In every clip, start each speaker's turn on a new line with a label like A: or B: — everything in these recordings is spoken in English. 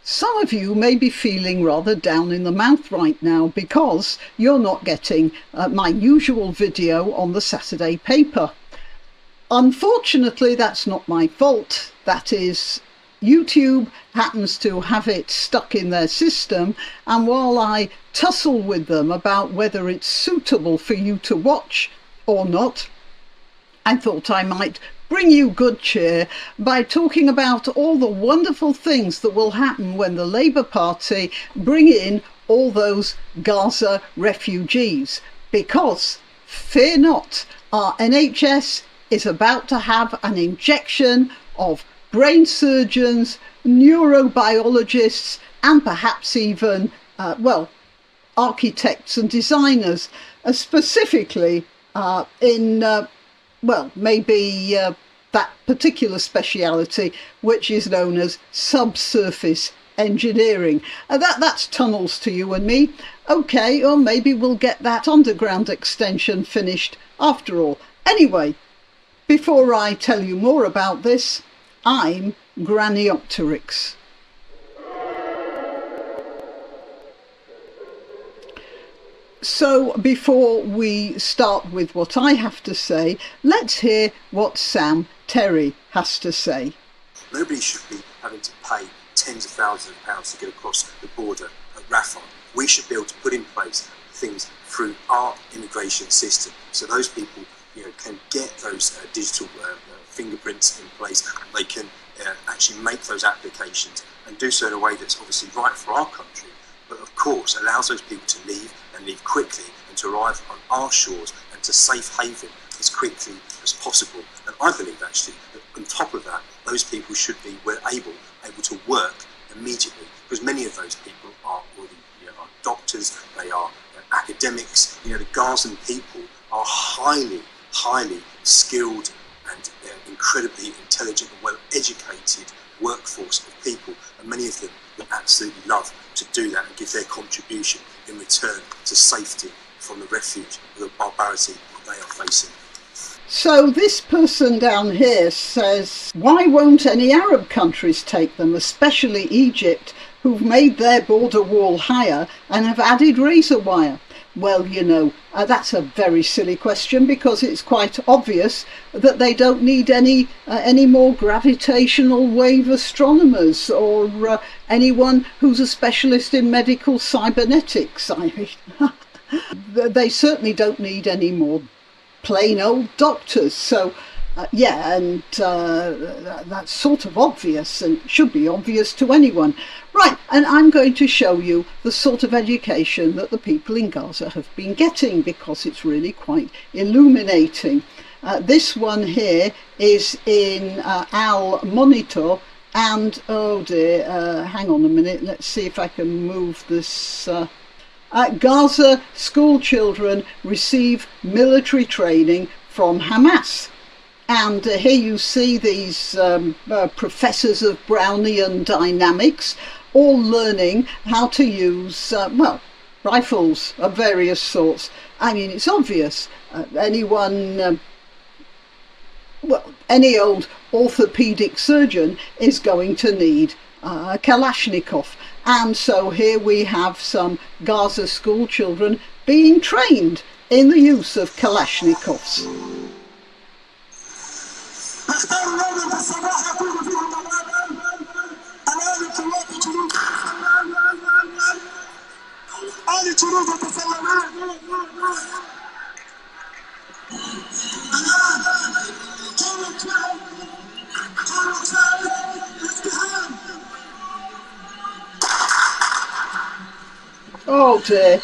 A: Some of you may be feeling rather down in the mouth right now because you're not getting my usual video on the Saturday paper. Unfortunately, that's not my fault. That is, YouTube happens to have it stuck in their system, and while I tussle with them about whether it's suitable for you to watch or not, I thought I might bring you good cheer by talking about all the wonderful things that will happen when the Labour Party bring in all those Gaza refugees. Because, fear not, our NHS is about to have an injection of brain surgeons, neurobiologists, and perhaps even, architects and designers, specifically maybe that particular speciality, which is known as subsurface engineering. That's tunnels to you and me. Okay, or maybe we'll get that underground extension finished after all. Anyway, before I tell you more about this, I'm Granniopteryx. So before we start with what I have to say, let's hear what Sam Terry has to say.
B: Nobody should be having to pay tens of thousands of pounds to get across the border at Rafah. We should be able to put in place things through our immigration system so those people can get those digital fingerprints in place. They can actually make those applications and do so in a way that's obviously right for our country, but of course allows those people to leave and leave quickly and to arrive on our shores and to safe haven as quickly as possible. And I believe actually that on top of that, those people should be able to work immediately, because many of those people are already are doctors, they are academics. The Gazan people are highly skilled and incredibly intelligent and well-educated workforce of people, and many of them would absolutely love to do that and give their contribution in return to safety from the refuge of the barbarity that they are facing.
A: So this person down here says, why won't any Arab countries take them, especially Egypt, who've made their border wall higher and have added razor wire? Well, that's a very silly question, because it's quite obvious that they don't need any more gravitational wave astronomers or anyone who's a specialist in medical cybernetics. They certainly don't need any more plain old doctors. So that's sort of obvious and should be obvious to anyone. Right, and I'm going to show you the sort of education that the people in Gaza have been getting, because it's really quite illuminating. This one here is in Al Monitor, and oh dear, hang on a minute, let's see if I can move this. Gaza school children receive military training from Hamas. And here you see these professors of Brownian dynamics all learning how to use, rifles of various sorts. I mean, it's obvious. Any old orthopedic surgeon is going to need a Kalashnikov. And so here we have some Gaza school children being trained in the use of Kalashnikovs. Oh dear,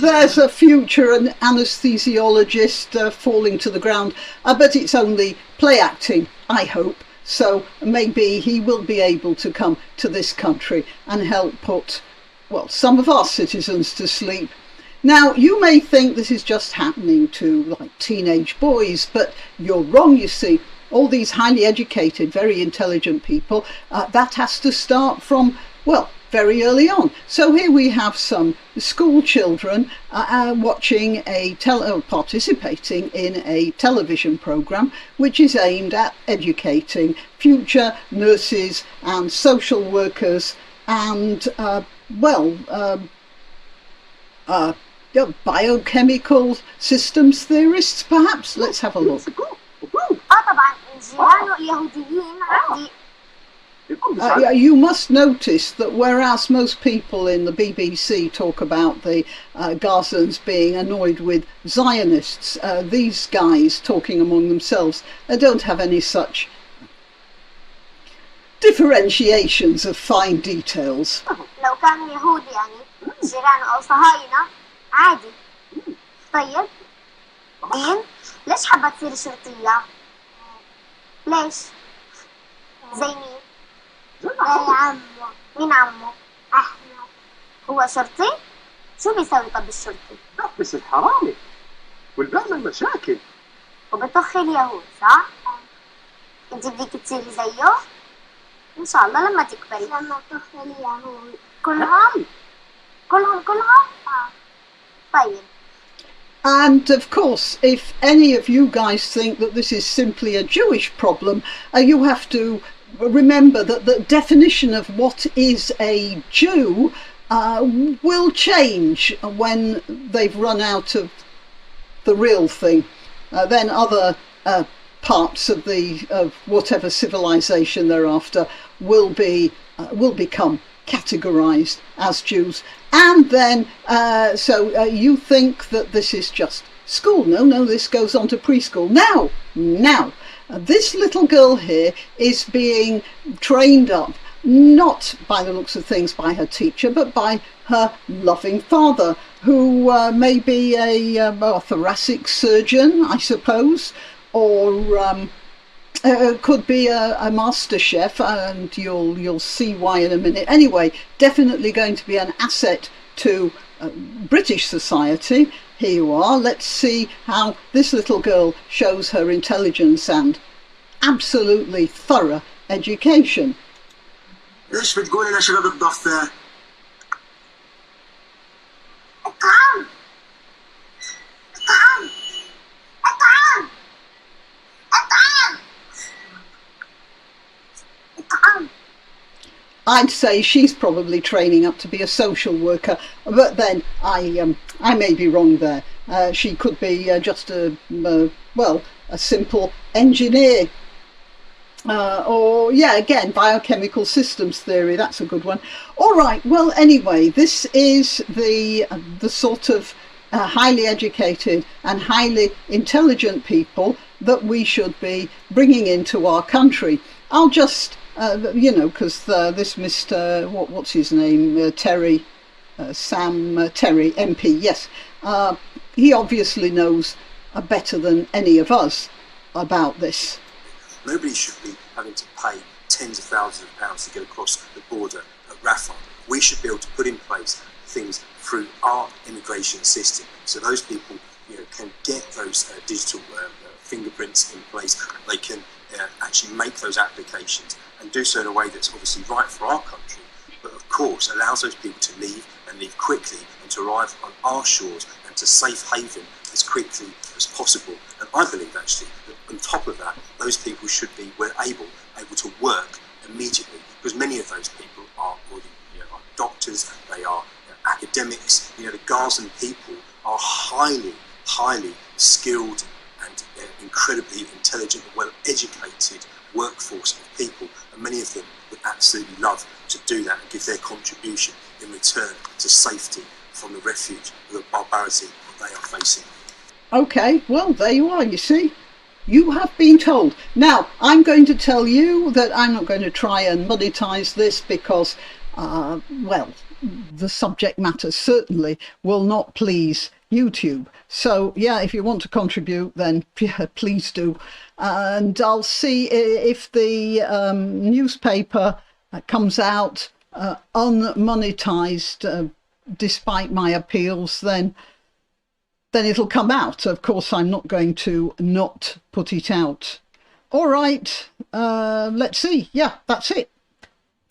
A: there's a future anesthesiologist falling to the ground, but it's only play acting, I hope. So maybe he will be able to come to this country and help put, some of our citizens to sleep. Now, you may think this is just happening to teenage boys, but you're wrong, you see. All these highly educated, very intelligent people, that has to start from, very early on. So here we have some school children watching participating in a television programme which is aimed at educating future nurses and social workers and biochemical systems theorists, perhaps. Let's have a look.
C: طبعا الجيران اليهوديين عندي.
A: You must notice that whereas most people in the BBC talk about the Gazans being annoyed with Zionists, these guys talking among themselves don't have any such differentiations of fine details.
C: لو كانوا يهود يعني جيران أو صهاينة عادي. طيب دين ليش حابة تصير شرطية؟ ليش؟ زي مين؟ زي عمه. مين عمه؟ أحمد. هو شرطي؟ شو بيسوي طب الشرطي؟
B: بس الحرامي والبيعمل مشاكل
C: وبطخ اليهود صح؟ انت بدك تصيري زيه؟ إن شاء الله لما تكبري. لما تطخ اليهود كلهم؟ طيب.
A: And of course, if any of you guys think that this is simply a Jewish problem, you have to remember that the definition of what is a Jew will change when they've run out of the real thing. Then other parts of whatever civilization they're after will become categorized as Jews. And then you think that this is just school. No, this goes on to preschool. Now this little girl here is being trained up, not by the looks of things by her teacher, but by her loving father, who may be a thoracic surgeon, I suppose, or could be a master chef, and you'll see why in a minute. Anyway, definitely going to be an asset to British society. Here you are. Let's see how this little girl shows her intelligence and absolutely thorough education.
B: ليش بتقولي لشباب الضفة؟
C: اطعام.
A: I'd say she's probably training up to be a social worker, but then I may be wrong there. She could be just a simple engineer. Or again, biochemical systems theory, that's a good one. All right, well, anyway, this is the sort of highly educated and highly intelligent people that we should be bringing into our country. I'll just because this Mr. what's his name, Terry, Sam Terry MP, yes, he obviously knows better than any of us about this.
B: Nobody should be having to pay tens of thousands of pounds to get across the border at Rafah. We should be able to put in place things through our immigration system, so those people can get those digital fingerprints in place. They can actually make those applications and do so in a way that's obviously right for our country, but of course allows those people to leave and leave quickly and to arrive on our shores and to safe haven as quickly as possible. And I believe actually that on top of that, those people should be able to work immediately, because many of those people are already are doctors, they are academics. The Gazan people are highly skilled and incredibly intelligent and well educated workforce of people, and many of them would absolutely love to do that and give their contribution in return to safety from the refuge of the barbarity that they are facing.
A: Okay, well, there you are, you see. You have been told. Now, I'm going to tell you that I'm not going to try and monetize this because, the subject matter certainly will not please YouTube. So, if you want to contribute, then please do. And I'll see if the newspaper comes out unmonetized despite my appeals, then it'll come out. Of course, I'm not going to not put it out. All right, let's see. That's it.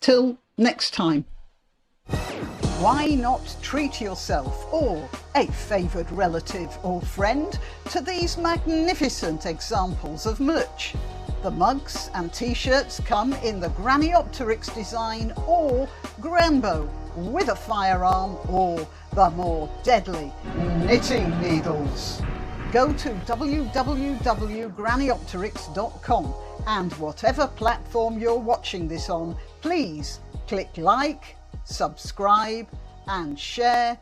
A: Till next time. Why not treat yourself or a favoured relative or friend to these magnificent examples of merch? The mugs and t-shirts come in the granniopteryx design or Granbo with a firearm or the more deadly knitting needles. Go to www.granniopteryx.com and whatever platform you're watching this on, please click like, subscribe and share.